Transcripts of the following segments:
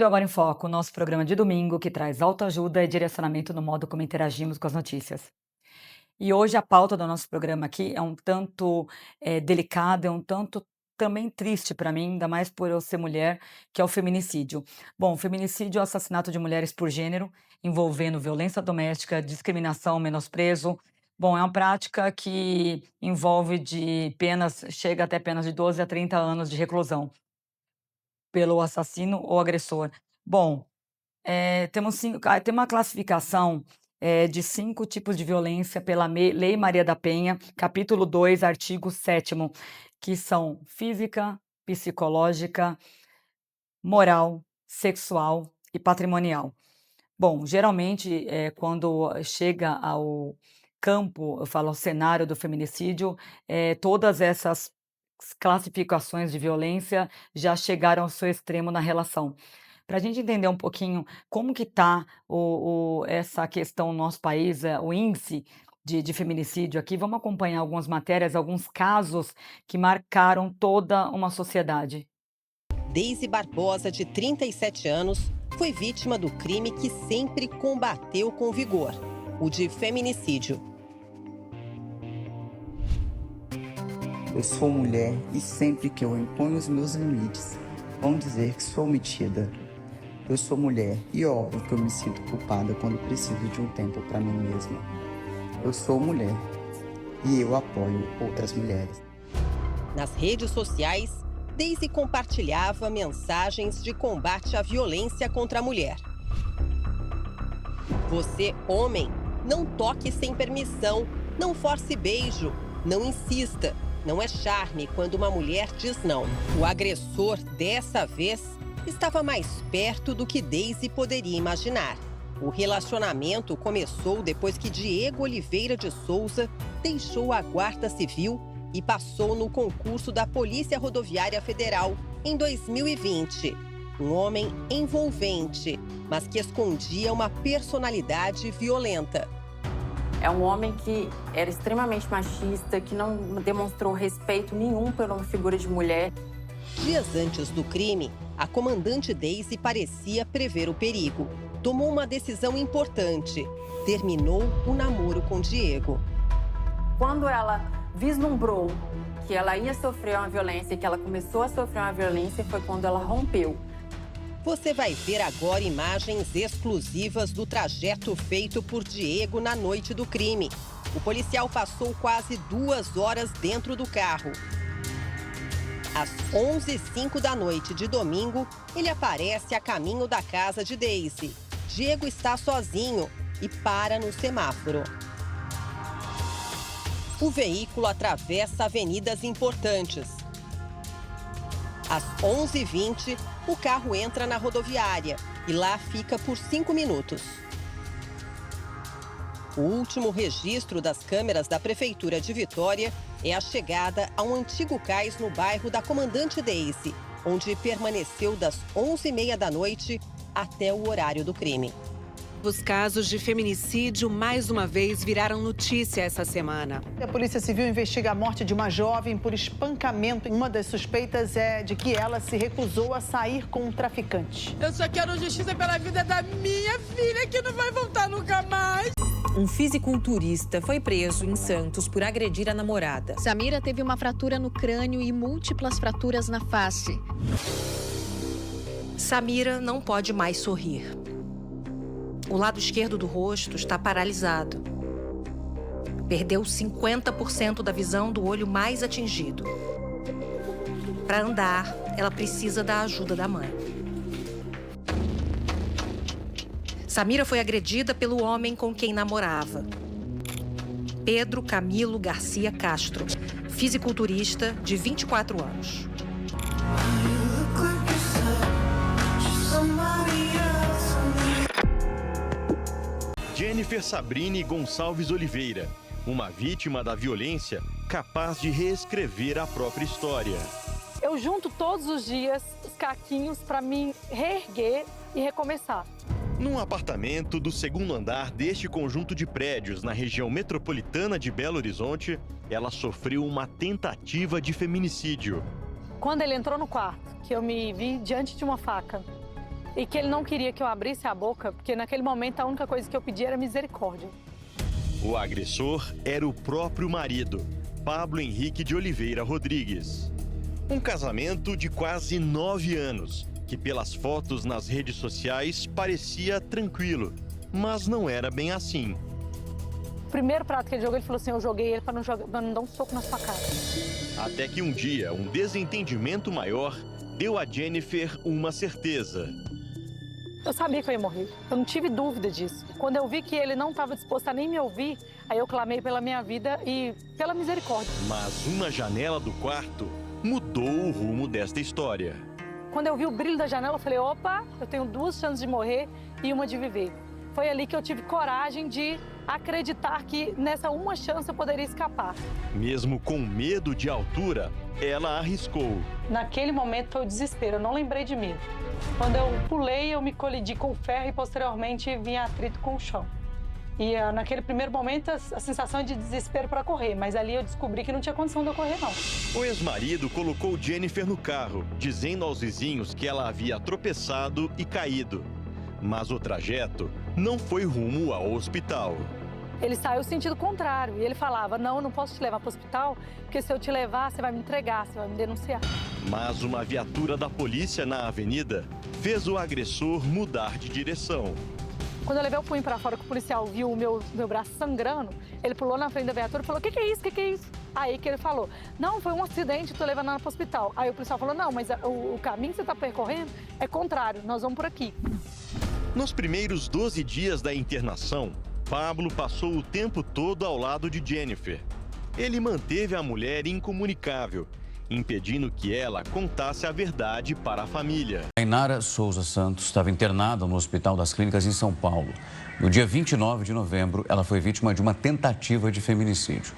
ao Agora em Foco, nosso programa de domingo que traz autoajuda e direcionamento no modo como interagimos com as notícias. E hoje a pauta do nosso programa aqui é um tanto delicada, é um tanto também triste para mim, ainda mais por eu ser mulher, que é o feminicídio. Bom, o feminicídio é o assassinato de mulheres por gênero, envolvendo violência doméstica, discriminação, menosprezo. Bom, é uma prática que envolve chega até penas de 12 a 30 anos de reclusão pelo assassino ou agressor. Bom, tem uma classificação, de 5 tipos de violência pela Lei Maria da Penha, capítulo 2, artigo 7º, que são física, psicológica, moral, sexual e patrimonial. Bom, geralmente, quando chega ao campo, eu falo ao cenário do feminicídio, todas essas classificações de violência já chegaram ao seu extremo na relação. Para a gente entender um pouquinho como que está essa questão no nosso país, o índice de feminicídio aqui, vamos acompanhar algumas matérias, alguns casos que marcaram toda uma sociedade. Deise Barbosa, de 37 anos, foi vítima do crime que sempre combateu com vigor, o de feminicídio. Eu sou mulher e sempre que eu imponho os meus limites, vão dizer que sou metida. Eu sou mulher e óbvio que eu me sinto culpada quando preciso de um tempo para mim mesma. Eu sou mulher e eu apoio outras mulheres. Nas redes sociais, Deise compartilhava mensagens de combate à violência contra a mulher. Você, homem, não toque sem permissão, não force beijo, não insista, não é charme quando uma mulher diz não. O agressor, dessa vez, estava mais perto do que Deise poderia imaginar. O relacionamento começou depois que Diego Oliveira de Souza deixou a Guarda Civil e passou no concurso da Polícia Rodoviária Federal em 2020. Um homem envolvente, mas que escondia uma personalidade violenta. É um homem que era extremamente machista, que não demonstrou respeito nenhum pela figura de mulher. Dias antes do crime, a comandante Deise parecia prever o perigo. Tomou uma decisão importante. Terminou o namoro com Diego. Quando ela vislumbrou que ela ia sofrer uma violência e que ela começou a sofrer uma violência, foi quando ela rompeu. Você vai ver agora imagens exclusivas do trajeto feito por Diego na noite do crime. O policial passou quase 2 horas dentro do carro. Às 11h05 da noite de domingo, ele aparece a caminho da casa de Deise. Diego está sozinho e para no semáforo. O veículo atravessa avenidas importantes. Às 11h20, o carro entra na rodoviária e lá fica por 5 minutos. O último registro das câmeras da Prefeitura de Vitória é a chegada a um antigo cais no bairro da Comandante Deise, onde permaneceu das 11h30 da noite até o horário do crime. Os casos de feminicídio, mais uma vez, viraram notícia essa semana. A Polícia Civil investiga a morte de uma jovem por espancamento. Uma das suspeitas é de que ela se recusou a sair com um traficante. Eu só quero justiça pela vida da minha filha, que não vai voltar nunca mais. Um fisiculturista foi preso em Santos por agredir a namorada. Samira teve uma fratura no crânio e múltiplas fraturas na face. Samira não pode mais sorrir. O lado esquerdo do rosto está paralisado. Perdeu 50% da visão do olho mais atingido. Para andar, ela precisa da ajuda da mãe. Samira foi agredida pelo homem com quem namorava. Pedro Camilo Garcia Castro, fisiculturista de 24 anos. Jennifer Sabrini Gonçalves Oliveira, uma vítima da violência capaz de reescrever a própria história. Eu junto todos os dias os caquinhos para me reerguer e recomeçar. Num apartamento do segundo andar deste conjunto de prédios na região metropolitana de Belo Horizonte, ela sofreu uma tentativa de feminicídio. Quando ele entrou no quarto, que eu me vi diante de uma faca, e que ele não queria que eu abrisse a boca, porque naquele momento a única coisa que eu pedia era misericórdia. O agressor era o próprio marido, Pablo Henrique de Oliveira Rodrigues. Um casamento de quase 9 anos, que pelas fotos nas redes sociais parecia tranquilo, mas não era bem assim. O primeiro prato que ele jogou, ele falou assim, eu joguei ele pra não dar um soco na sua cara. Até que um dia, um desentendimento maior deu a Jennifer uma certeza. Eu sabia que eu ia morrer, eu não tive dúvida disso. Quando eu vi que ele não estava disposto a nem me ouvir, aí eu clamei pela minha vida e pela misericórdia. Mas uma janela do quarto mudou o rumo desta história. Quando eu vi o brilho da janela, eu falei, opa, eu tenho 2 chances de morrer e uma de viver. Foi ali que eu tive coragem de acreditar que nessa uma chance eu poderia escapar. Mesmo com medo de altura, ela arriscou. Naquele momento foi o desespero, eu não lembrei de mim. Quando eu pulei, eu me colidi com o ferro e posteriormente vim atrito com o chão. E naquele primeiro momento, a sensação é de desespero para correr, mas ali eu descobri que não tinha condição de eu correr, não. O ex-marido colocou Jennifer no carro, dizendo aos vizinhos que ela havia tropeçado e caído. Mas o trajeto não foi rumo ao hospital. Ele saiu sentido contrário e ele falava, não, eu não posso te levar para o hospital, porque se eu te levar, você vai me entregar, você vai me denunciar. Mas uma viatura da polícia na avenida fez o agressor mudar de direção. Quando eu levei o punho para fora, que o policial viu o meu braço sangrando, ele pulou na frente da viatura e falou, o que é isso, o que é isso? Aí que ele falou, não, foi um acidente, tô levando ela para o hospital. Aí o policial falou, não, mas o caminho que você está percorrendo é contrário, nós vamos por aqui. Nos primeiros 12 dias da internação, Pablo passou o tempo todo ao lado de Jennifer. Ele manteve a mulher incomunicável, impedindo que ela contasse a verdade para a família. Tainara Souza Santos estava internada no Hospital das Clínicas em São Paulo. No dia 29 de novembro, ela foi vítima de uma tentativa de feminicídio.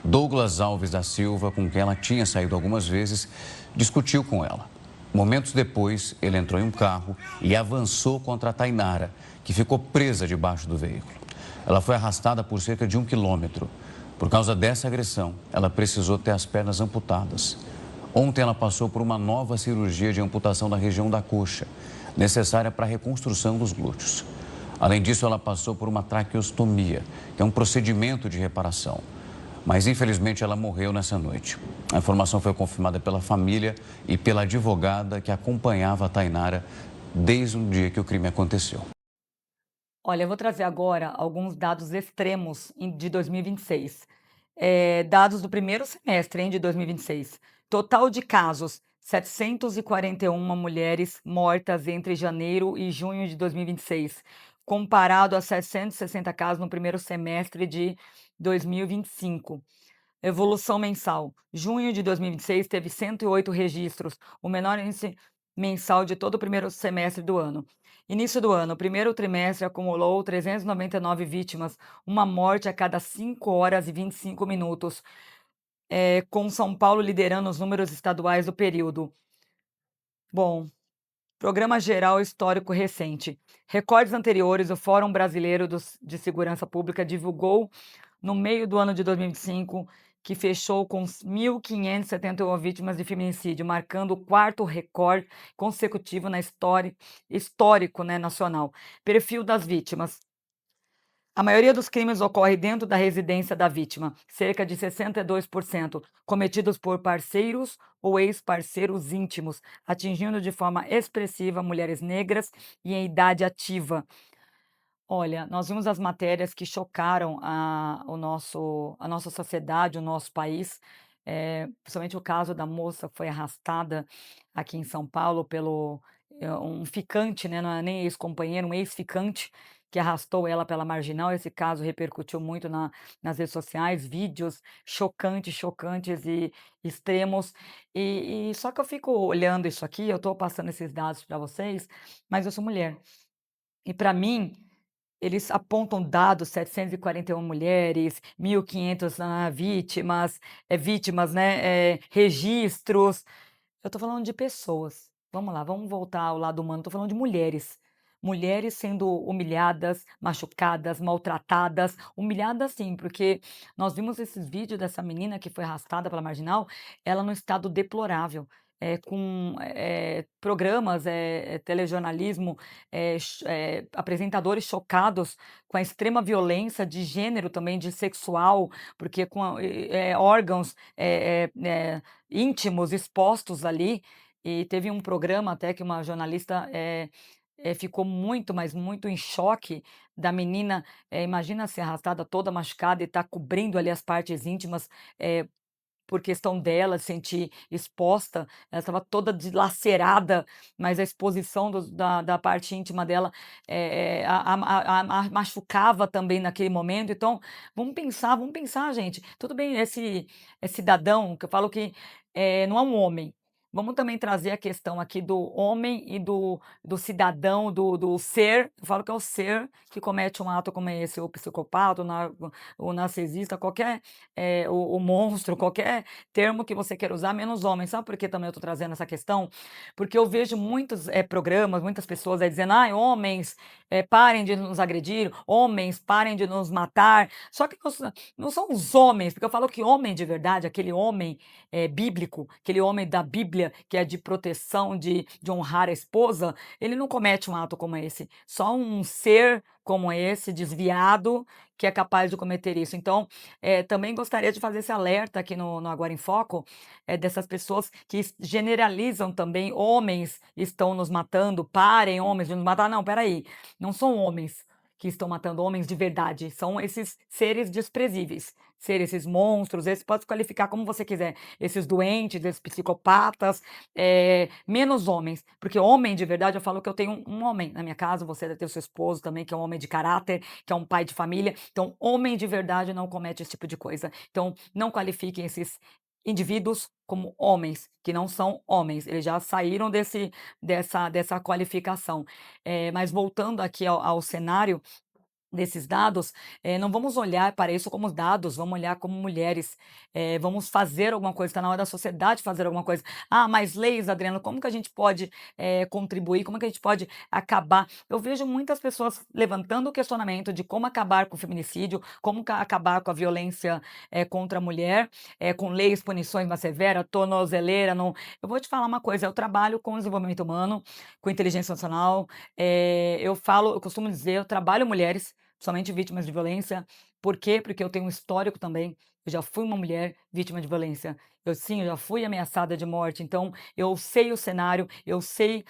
Douglas Alves da Silva, com quem ela tinha saído algumas vezes, discutiu com ela. Momentos depois, ele entrou em um carro e avançou contra a Tainara, que ficou presa debaixo do veículo. Ela foi arrastada por cerca de 1 quilômetro. Por causa dessa agressão, ela precisou ter as pernas amputadas. Ontem, ela passou por uma nova cirurgia de amputação da região da coxa, necessária para a reconstrução dos glúteos. Além disso, ela passou por uma traqueostomia, que é um procedimento de reparação. Mas, infelizmente, ela morreu nessa noite. A informação foi confirmada pela família e pela advogada que acompanhava a Tainara desde o dia que o crime aconteceu. Olha, eu vou trazer agora alguns dados extremos de 2026. Dados do primeiro semestre de 2026. Total de casos, 741 mulheres mortas entre janeiro e junho de 2026, comparado a 760 casos no primeiro semestre de 2025. Evolução mensal. Junho de 2026 teve 108 registros, o menor índice mensal de todo o primeiro semestre do ano. Início do ano, o primeiro trimestre acumulou 399 vítimas, uma morte a cada 5 horas e 25 minutos, com São Paulo liderando os números estaduais do período. Bom, Programa Geral Histórico Recente. Recordes anteriores, o Fórum Brasileiro de Segurança Pública divulgou no meio do ano de 2025, que fechou com 1.571 vítimas de feminicídio, marcando o 4º recorde consecutivo na histórico, nacional. Perfil das vítimas. A maioria dos crimes ocorre dentro da residência da vítima, cerca de 62%, cometidos por parceiros ou ex-parceiros íntimos, atingindo de forma expressiva mulheres negras e em idade ativa. Olha, nós vimos as matérias que chocaram a nossa sociedade, o nosso país, principalmente o caso da moça que foi arrastada aqui em São Paulo pelo um ficante, não é nem ex-companheiro, um ex-ficante, que arrastou ela pela marginal. Esse caso repercutiu muito nas redes sociais, vídeos chocantes e extremos. E só que eu fico olhando isso aqui, eu estou passando esses dados para vocês, mas eu sou mulher. E para mim, eles apontam dados, 741 mulheres, 1.500 vítimas, registros. Eu estou falando de pessoas. Vamos lá, vamos voltar ao lado humano. Estou falando de mulheres. Mulheres sendo humilhadas, machucadas, maltratadas, humilhadas sim, porque nós vimos esses vídeos dessa menina que foi arrastada pela marginal, ela num estado deplorável. com programas, telejornalismo, apresentadores chocados com a extrema violência de gênero também, de sexual, porque com órgãos íntimos expostos ali. E teve um programa até que uma jornalista ficou muito, mas muito em choque da menina, imagina ser arrastada toda machucada e tá cobrindo ali as partes íntimas, por questão dela se sentir exposta, ela estava toda dilacerada, mas a exposição da parte íntima dela a machucava também naquele momento. Então, vamos pensar, gente. Tudo bem, esse cidadão, que eu falo que não é um homem. Vamos também trazer a questão aqui do homem e do cidadão, do ser. Eu falo que é o ser que comete um ato como esse, o psicopata, o narcisista, qualquer, o monstro, qualquer termo que você queira usar, menos homem. Sabe por que também eu estou trazendo essa questão? Porque eu vejo muitos programas, muitas pessoas aí dizendo, ai, homens, parem de nos agredir, homens, parem de nos matar. Só que não são os homens, porque eu falo que homem de verdade, aquele homem bíblico, aquele homem da Bíblia, que é de proteção, de honrar a esposa, ele não comete um ato como esse. Só um ser como esse, desviado, que é capaz de cometer isso. Então, também gostaria de fazer esse alerta aqui no Agora em Foco, dessas pessoas que generalizam também, homens estão nos matando, parem homens de nos matar. Não, peraí, não são homens que estão matando, homens de verdade, são esses seres desprezíveis, esses monstros, esses pode qualificar como você quiser, esses doentes, esses psicopatas, menos homens, porque homem de verdade, eu falo que eu tenho um homem na minha casa, você deve ter o seu esposo também, que é um homem de caráter, que é um pai de família. Então, homem de verdade não comete esse tipo de coisa. Então, não qualifiquem esses indivíduos como homens, que não são homens, eles já saíram dessa qualificação. Mas voltando aqui ao cenário desses dados, não vamos olhar para isso como dados, vamos olhar como mulheres, vamos fazer alguma coisa, está na hora da sociedade fazer alguma coisa. Ah, mas leis, Adriano, como que a gente pode contribuir, como que a gente pode acabar? Eu vejo muitas pessoas levantando o questionamento de como acabar com o feminicídio, como acabar com a violência contra a mulher, com leis, punições mais severas, tornozeleira. Não... Eu vou te falar uma coisa, eu trabalho com desenvolvimento humano, com inteligência emocional, eu costumo dizer, eu trabalho mulheres, somente vítimas de violência. Por quê? Porque eu tenho um histórico também. Eu já fui uma mulher vítima de violência. Eu já fui ameaçada de morte. Então, eu sei o cenário, eu sei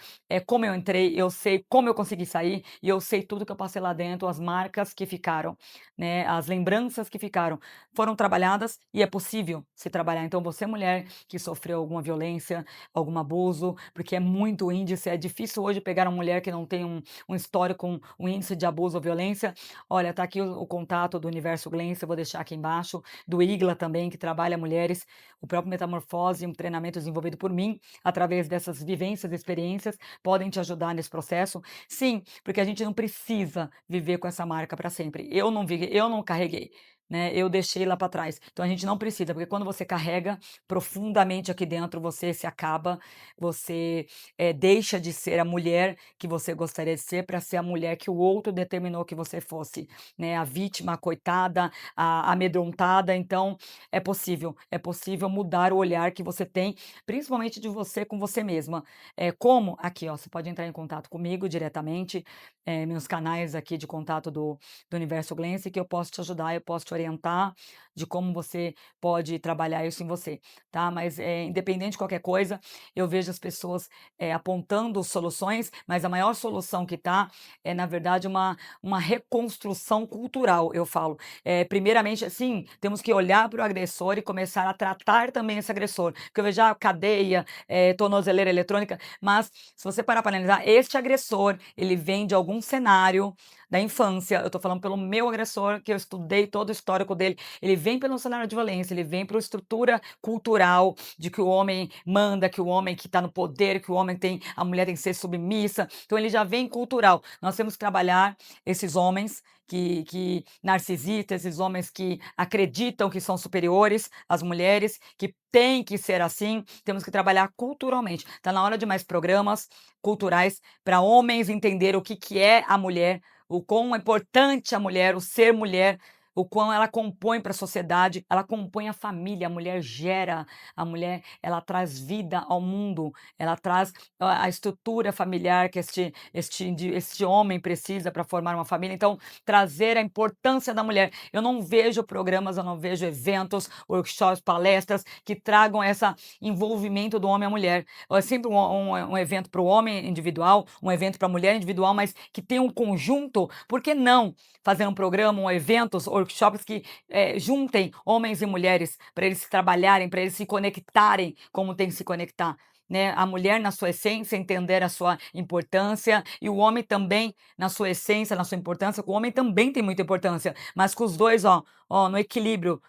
como eu entrei, eu sei como eu consegui sair e eu sei tudo que eu passei lá dentro, as marcas que ficaram, né? As lembranças que ficaram. Foram trabalhadas e é possível se trabalhar. Então, você, mulher que sofreu alguma violência, algum abuso, porque é muito índice, é difícil hoje pegar uma mulher que não tem um histórico, um índice de abuso ou violência. Olha, tá aqui o contato do Universo Glense, eu vou deixar aqui embaixo, do IGLA também, que trabalha mulheres, o próprio Metamorfose, um treinamento desenvolvido por mim, através dessas vivências, experiências, podem te ajudar nesse processo. Sim, porque a gente não precisa viver com essa marca para sempre. Eu não carreguei. Né, eu deixei lá para trás. Então a gente não precisa, porque quando você carrega profundamente aqui dentro, você se acaba, você deixa de ser a mulher que você gostaria de ser para ser a mulher que o outro determinou que você fosse, né? A vítima, a coitada, a amedrontada. Então é possível mudar o olhar que você tem, principalmente de você com você mesma. Como? Aqui, ó, você pode entrar em contato comigo diretamente, meus canais aqui de contato do Universo Glense, que eu posso te ajudar, eu posso te orientar de como você pode trabalhar isso em você, tá? Mas independente de qualquer coisa, eu vejo as pessoas apontando soluções, mas a maior solução que tá é, na verdade, uma reconstrução cultural, eu falo. Primeiramente, assim, temos que olhar para o agressor e começar a tratar também esse agressor, porque eu vejo a cadeia, tornozeleira eletrônica, mas se você parar para analisar, este agressor, ele vem de algum cenário da infância, eu tô falando pelo meu agressor, que eu estudei todo o histórico dele, ele vem pelo cenário de violência, ele vem pela estrutura cultural de que o homem manda, que o homem que tá no poder, que a mulher tem que ser submissa, então ele já vem cultural. Nós temos que trabalhar esses homens que narcisistas, esses homens que acreditam que são superiores às mulheres, que tem que ser assim, temos que trabalhar culturalmente. Tá na hora de mais programas culturais para homens entender o que é a mulher, o quão é importante a mulher, o ser mulher, o quão ela compõe para a sociedade, ela compõe a família, a mulher gera, a mulher ela traz vida ao mundo, ela traz a estrutura familiar que este homem precisa para formar uma família, então trazer a importância da mulher. Eu não vejo programas, eu não vejo eventos, workshops, palestras que tragam esse envolvimento do homem à mulher. É sempre um evento para o homem individual, um evento para a mulher individual, mas que tem um conjunto, por que não fazer um programa, eventos, workshops que juntem homens e mulheres para eles se trabalharem, para eles se conectarem como tem que se conectar, né? A mulher na sua essência, entender a sua importância e o homem também na sua essência, na sua importância, o homem também tem muita importância, mas com os dois, no equilíbrio,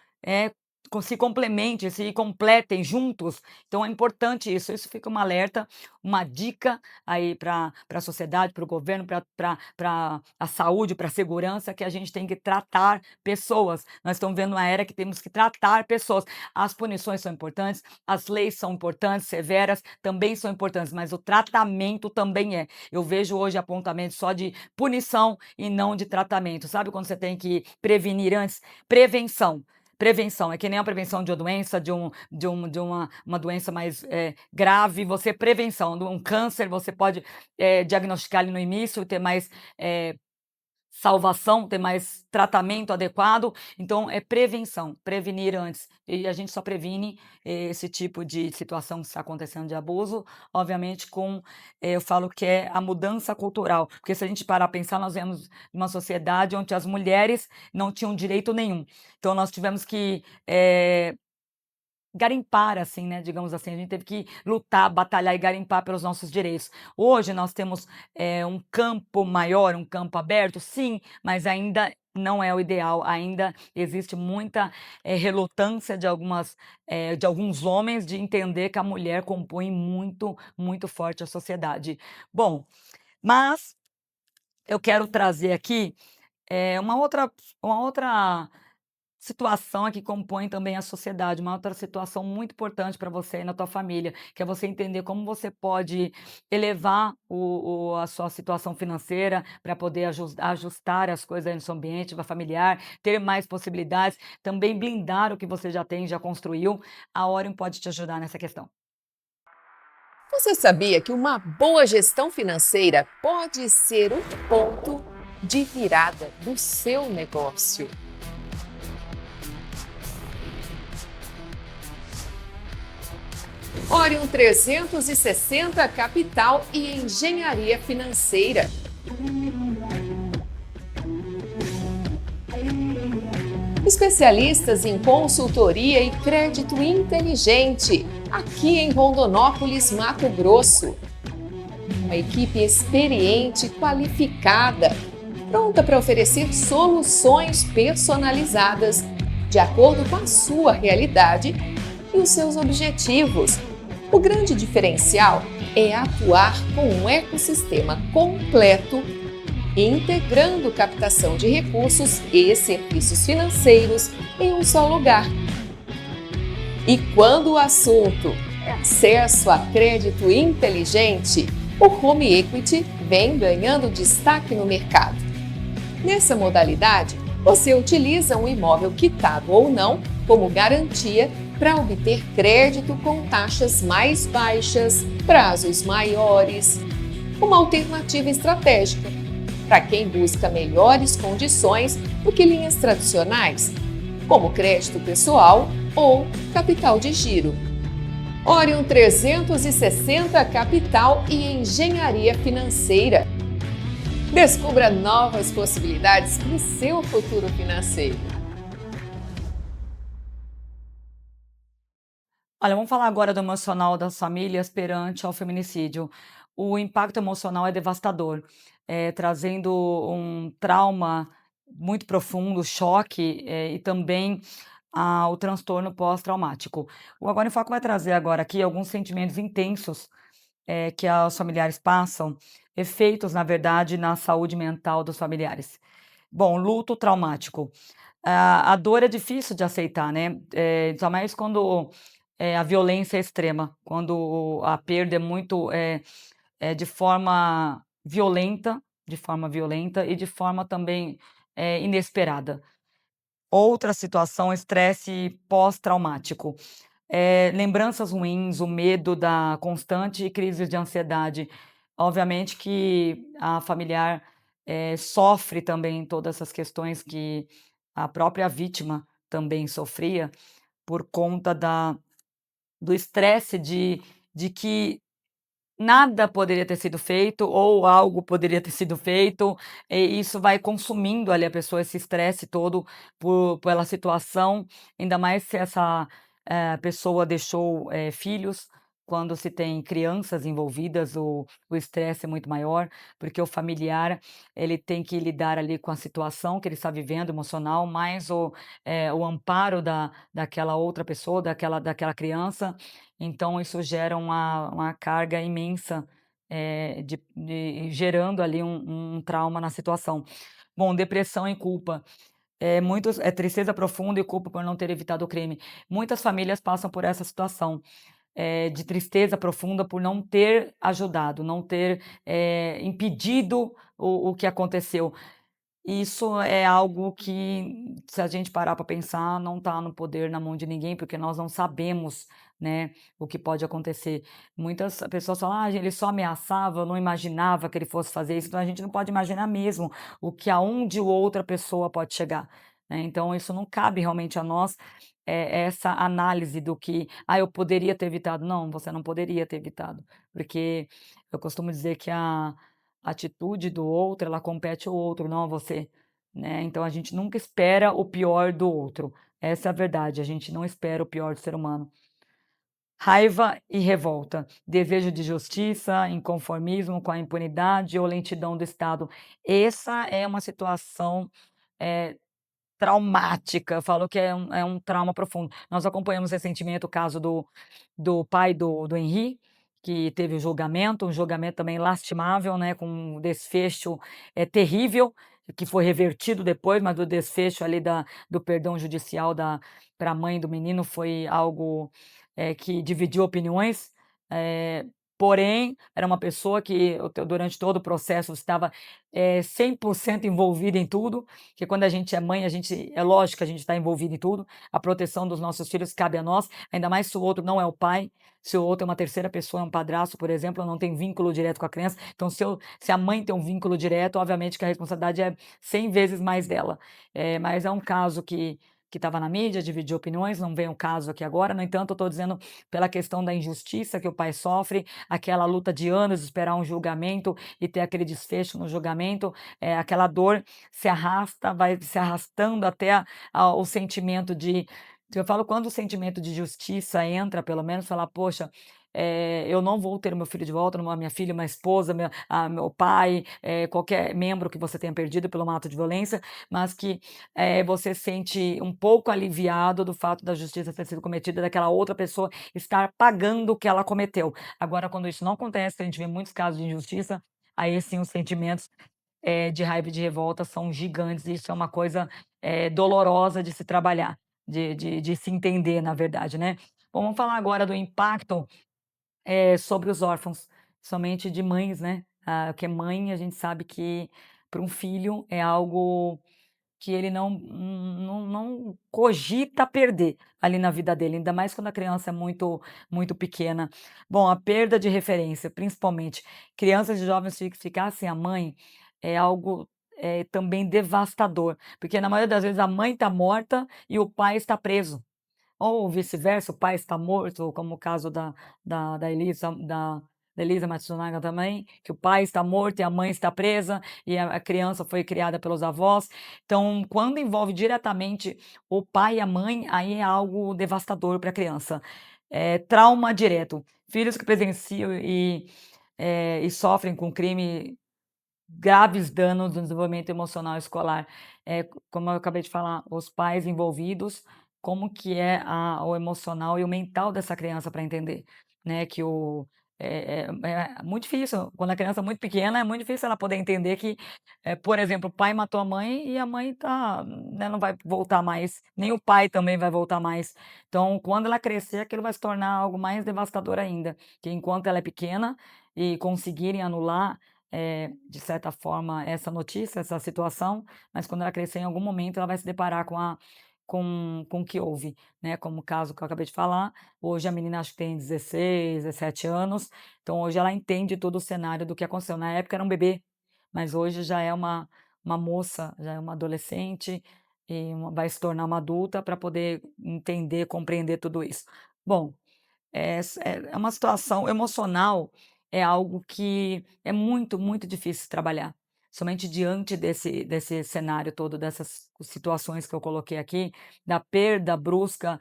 se complementem, se completem juntos. Então é importante isso. Isso fica um alerta, uma dica aí para a sociedade, para o governo, para a saúde, para a segurança, que a gente tem que tratar pessoas. Nós estamos vendo uma era que temos que tratar pessoas. As punições são importantes, as leis são importantes, severas, também são importantes, mas o tratamento também é. Eu vejo hoje apontamentos só de punição e não de tratamento. Sabe quando você tem que prevenir antes? Prevenção. Prevenção, é que nem a prevenção de uma doença, de uma doença mais grave, prevenção, de um câncer, você pode diagnosticar ali no início, ter mais salvação, ter mais tratamento adequado, então é prevenção, prevenir antes, e a gente só previne esse tipo de situação que está acontecendo de abuso, obviamente eu falo que é a mudança cultural, porque se a gente parar a pensar, nós vemos uma sociedade onde as mulheres não tinham direito nenhum, então nós tivemos que garimpar, assim, né, digamos assim, a gente teve que lutar, batalhar e garimpar pelos nossos direitos. Hoje nós temos um campo maior, um campo aberto, sim, mas ainda não é o ideal, ainda existe muita relutância de alguns homens de entender que a mulher compõe muito, muito forte a sociedade. Bom, mas eu quero trazer aqui uma outra situação que compõe também a sociedade, uma outra situação muito importante para você e na tua família, que é você entender como você pode elevar a sua situação financeira para poder ajustar as coisas aí no seu ambiente familiar, ter mais possibilidades, também blindar o que você já tem, já construiu. A Orion pode te ajudar nessa questão. Você sabia que uma boa gestão financeira pode ser um ponto de virada do seu negócio? Orion 360 Capital e Engenharia Financeira. Especialistas em consultoria e crédito inteligente, aqui em Rondonópolis, Mato Grosso. Uma equipe experiente, qualificada, pronta para oferecer soluções personalizadas de acordo com a sua realidade e os seus objetivos. O grande diferencial é atuar com um ecossistema completo, integrando captação de recursos e serviços financeiros em um só lugar. E quando o assunto é acesso a crédito inteligente, o Home Equity vem ganhando destaque no mercado. Nessa modalidade, você utiliza um imóvel quitado ou não como garantia para obter crédito com taxas mais baixas, prazos maiores. Uma alternativa estratégica para quem busca melhores condições do que linhas tradicionais, como crédito pessoal ou capital de giro. Orion 360 Capital e Engenharia Financeira. Descubra novas possibilidades para o seu futuro financeiro. Olha, vamos falar agora do emocional das famílias perante ao feminicídio. O impacto emocional é devastador, trazendo um trauma muito profundo, choque, e também o transtorno pós-traumático. O Agora em Foco vai trazer agora aqui alguns sentimentos intensos que os familiares passam, efeitos, na verdade, na saúde mental dos familiares. Bom, luto traumático. A dor é difícil de aceitar, né? Ainda mais quando a violência é extrema, quando a perda é muito de forma violenta e de forma também inesperada. Outra situação, estresse pós-traumático. Lembranças ruins, o medo da constante crises de ansiedade. Obviamente que a familiar, sofre também todas essas questões que a própria vítima também sofria, por conta do estresse de que nada poderia ter sido feito ou algo poderia ter sido feito, e isso vai consumindo ali a pessoa, esse estresse todo pela situação, ainda mais se essa, pessoa deixou, filhos. Quando se tem crianças envolvidas, o estresse é muito maior, porque o familiar, ele tem que lidar ali com a situação que ele está vivendo emocional, mais o amparo daquela outra pessoa, daquela criança. Então isso gera uma carga imensa, gerando ali um trauma na situação. Bom, depressão e culpa. Tristeza profunda e culpa por não ter evitado o crime. Muitas famílias passam por essa situação, de tristeza profunda por não ter ajudado, não ter, impedido o que aconteceu. Isso é algo que, se a gente parar para pensar, não está no poder, na mão de ninguém, porque nós não sabemos, né, o que pode acontecer. Muitas pessoas falam: "Ah, ele só ameaçava, eu não imaginava que ele fosse fazer isso", então a gente não pode imaginar mesmo o que aonde outra pessoa pode chegar, né. Então isso não cabe realmente a nós, essa análise do que: "Ah, eu poderia ter evitado". Não, você não poderia ter evitado, porque eu costumo dizer que a atitude do outro, ela compete ao outro, não a você, né. Então a gente nunca espera o pior do outro, essa é a verdade, a gente não espera o pior do ser humano. Raiva e revolta, desejo de justiça, inconformismo com a impunidade ou lentidão do Estado. Essa é uma situação, eh, traumática, eu falo que é um trauma profundo. Nós acompanhamos recentemente o caso do pai do Henri, que teve o julgamento, um julgamento também lastimável, né, com um desfecho, terrível, que foi revertido depois, mas o desfecho ali do perdão judicial para a mãe do menino foi algo, que dividiu opiniões, eh, porém, era uma pessoa que durante todo o processo estava, 100% envolvida em tudo, que quando a gente é mãe, a gente é lógico que a gente está envolvido em tudo, a proteção dos nossos filhos cabe a nós, ainda mais se o outro não é o pai, se o outro é uma terceira pessoa, é um padrasto, por exemplo, não tem vínculo direto com a criança, então se a mãe tem um vínculo direto, obviamente que a responsabilidade é 100 vezes mais dela. Mas é um caso que estava na mídia, dividiu opiniões, não vem o caso aqui agora, no entanto, eu estou dizendo pela questão da injustiça que o pai sofre, aquela luta de anos, esperar um julgamento e ter aquele desfecho no julgamento, aquela dor se arrasta, vai se arrastando até o sentimento de eu falo quando o sentimento de justiça entra, pelo menos falar: "Poxa, eu não vou ter o meu filho de volta, não a minha filha, minha esposa, meu pai, qualquer membro que você tenha perdido pelo um ato de violência", mas que, você sente um pouco aliviado do fato da justiça ter sido cometida, daquela outra pessoa estar pagando o que ela cometeu. Agora quando isso não acontece, a gente vê muitos casos de injustiça, aí sim os sentimentos, de raiva e de revolta são gigantes, e isso é uma coisa, dolorosa de se trabalhar, de se entender, na verdade, né. Bom, vamos falar agora do impacto, sobre os órfãos, somente de mães, né, porque mãe a gente sabe que para um filho é algo que ele não cogita perder ali na vida dele, ainda mais quando a criança é muito pequena. Bom, a perda de referência, principalmente crianças e jovens ficar sem a mãe é algo, também devastador, porque na maioria das vezes a mãe está morta e o pai está preso. Ou vice-versa, o pai está morto, como o caso da Elisa Matsunaga também, que o pai está morto e a mãe está presa, e a criança foi criada pelos avós. Então, quando envolve diretamente o pai e a mãe, aí é algo devastador para a criança. Trauma direto. Filhos que presenciam e sofrem com crime graves danos no desenvolvimento emocional escolar. Como eu acabei de falar, os pais envolvidos, como que é o emocional e o mental dessa criança para entender, né, que é muito difícil, quando a criança é muito pequena, é muito difícil ela poder entender que, por exemplo, o pai matou a mãe e a mãe tá, né, não vai voltar mais, nem o pai também vai voltar mais. Então, quando ela crescer, aquilo vai se tornar algo mais devastador ainda, que enquanto ela é pequena e conseguirem anular de certa forma, essa notícia, essa situação, mas quando ela crescer, em algum momento, ela vai se deparar com o que houve, né, como o caso que eu acabei de falar. Hoje a menina acho que tem 16, 17 anos, então hoje ela entende todo o cenário do que aconteceu. Na época era um bebê, mas hoje já é uma moça, já é uma adolescente e vai se tornar uma adulta para poder entender, compreender tudo isso. Bom, é uma situação emocional, é algo que é muito, muito difícil trabalhar. Somente diante desse cenário todo, dessas situações que eu coloquei aqui, da perda brusca,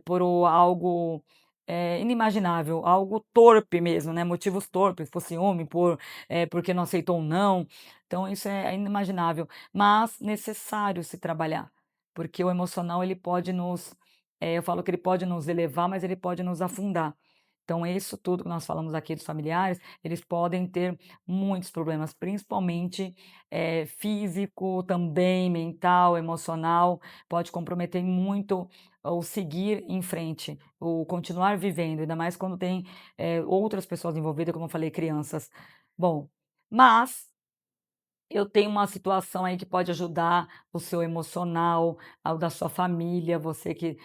por algo, inimaginável, algo torpe mesmo, né, motivos torpes, por ciúme, porque não aceitou um não. Então isso é inimaginável, mas necessário se trabalhar, porque o emocional ele pode eu falo que ele pode nos elevar, mas ele pode nos afundar. Então, isso tudo que nós falamos aqui dos familiares, eles podem ter muitos problemas, principalmente físico, também mental, emocional, pode comprometer muito o seguir em frente, o continuar vivendo, ainda mais quando tem outras pessoas envolvidas, como eu falei, crianças. Bom, mas eu tenho uma situação aí que pode ajudar o seu emocional, ao da sua família, você que,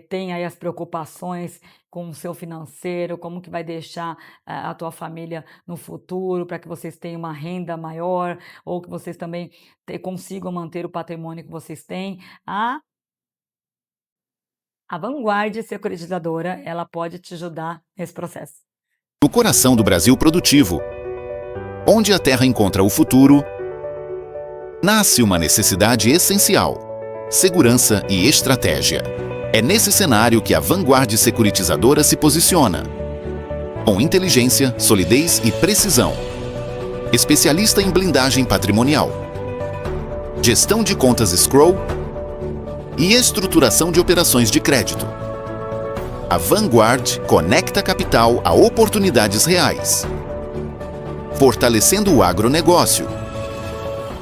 tem aí as preocupações com o seu financeiro, como que vai deixar a tua família no futuro, para que vocês tenham uma renda maior, ou que vocês também consigam manter o patrimônio que vocês têm. A Vanguard Securitizadora, ela pode te ajudar nesse processo. No coração do Brasil produtivo, onde a terra encontra o futuro, nasce uma necessidade essencial: segurança e estratégia. É nesse cenário que a Vanguard Securitizadora se posiciona. Com inteligência, solidez e precisão. Especialista em blindagem patrimonial, gestão de contas escrow e estruturação de operações de crédito. A Vanguard conecta capital a oportunidades reais, fortalecendo o agronegócio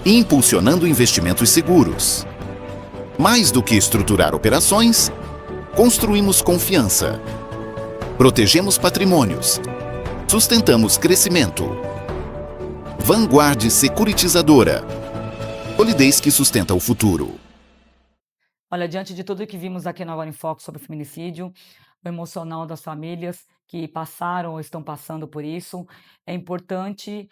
e impulsionando investimentos seguros. Mais do que estruturar operações, construímos confiança, protegemos patrimônios, sustentamos crescimento. Vanguard Securitizadora. Solidez que sustenta o futuro. Olha, diante de tudo que vimos aqui no Agora em Foco sobre feminicídio, o emocional das famílias que passaram ou estão passando por isso, é importante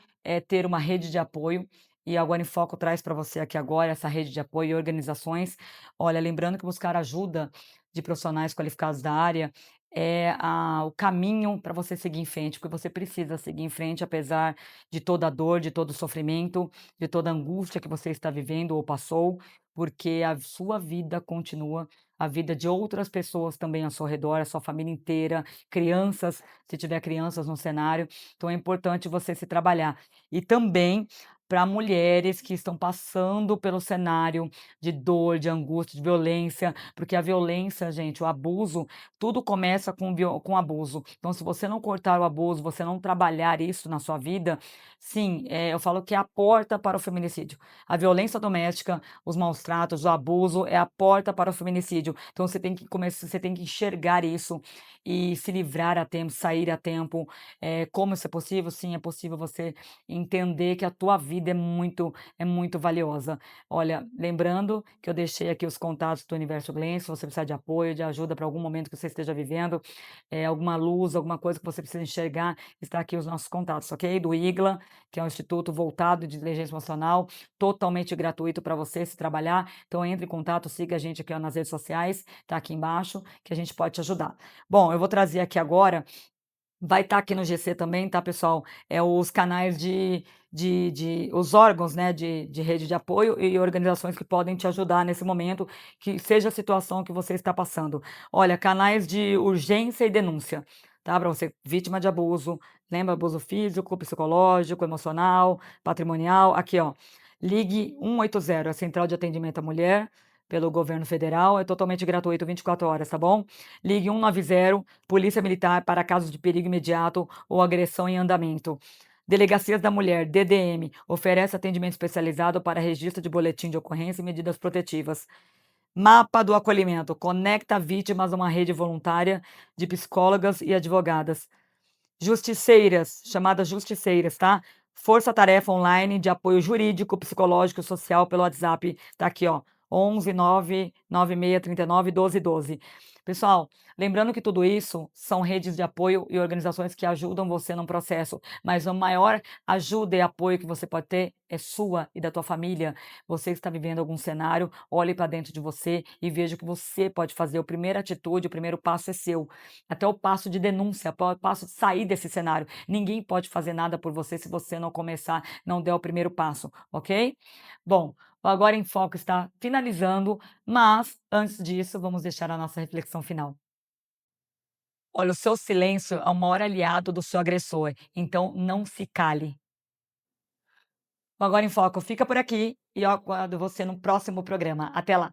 ter uma rede de apoio. E Agora em Foco traz para você aqui agora essa rede de apoio e organizações. Olha, lembrando que buscar ajuda de profissionais qualificados da área é o caminho para você seguir em frente, porque você precisa seguir em frente apesar de toda a dor, de todo o sofrimento, de toda a angústia que você está vivendo ou passou, porque a sua vida continua, a vida de outras pessoas também ao seu redor, a sua família inteira, crianças, se tiver crianças no cenário, então é importante você se trabalhar. E também para mulheres que estão passando pelo cenário de dor, de angústia, de violência, porque a violência, gente, o abuso, tudo começa com abuso. Então, se você não cortar o abuso, você não trabalhar isso na sua vida, sim, eu falo que é a porta para o feminicídio. A violência doméstica, os maus tratos, o abuso é a porta para o feminicídio. Então, você tem que você tem que enxergar isso e se livrar a tempo, sair a tempo. Como isso é possível? Sim, é possível você entender que a tua vida é muito valiosa. Olha, lembrando que eu deixei aqui os contatos do Universo Glen, se você precisar de apoio, de ajuda para algum momento que você esteja vivendo, alguma luz, alguma coisa que você precisa enxergar, está aqui os nossos contatos, ok? Do IGLA, que é um instituto voltado de inteligência emocional, totalmente gratuito para você se trabalhar. Então entre em contato, siga a gente aqui nas redes sociais, tá aqui embaixo, que a gente pode te ajudar. Bom, eu vou trazer aqui agora, vai estar aqui no GC também, tá, pessoal? Os canais os órgãos, né, de rede de apoio e organizações que podem te ajudar nesse momento, que seja a situação que você está passando. Olha, canais de urgência e denúncia, tá? Para você, vítima de abuso, lembra abuso físico, psicológico, emocional, patrimonial, aqui, ó. Ligue 180, a Central de Atendimento à Mulher, pelo governo federal, é totalmente gratuito, 24 horas, tá bom? Ligue 190, Polícia Militar, para casos de perigo imediato ou agressão em andamento. Delegacias da Mulher, DDM, oferece atendimento especializado para registro de boletim de ocorrência e medidas protetivas. Mapa do Acolhimento, conecta vítimas a uma rede voluntária de psicólogas e advogadas. Justiceiras, chamadas justiceiras, tá? Força-tarefa online de apoio jurídico, psicológico e social pelo WhatsApp, tá aqui, ó, 11 996 39 12 12. Pessoal, lembrando que tudo isso são redes de apoio e organizações que ajudam você no processo, mas a maior ajuda e apoio que você pode ter é sua e da tua família. Você que está vivendo algum cenário, olhe para dentro de você e veja o que você pode fazer. A primeira atitude, o primeiro passo é seu. Até o passo de denúncia, o passo de sair desse cenário. Ninguém pode fazer nada por você se você não começar, não der o primeiro passo, ok? Bom, o Agora em Foco está finalizando, mas antes disso, vamos deixar a nossa reflexão final. Olha, o seu silêncio é o maior aliado do seu agressor, então não se cale. O Agora em Foco fica por aqui e eu aguardo você no próximo programa. Até lá!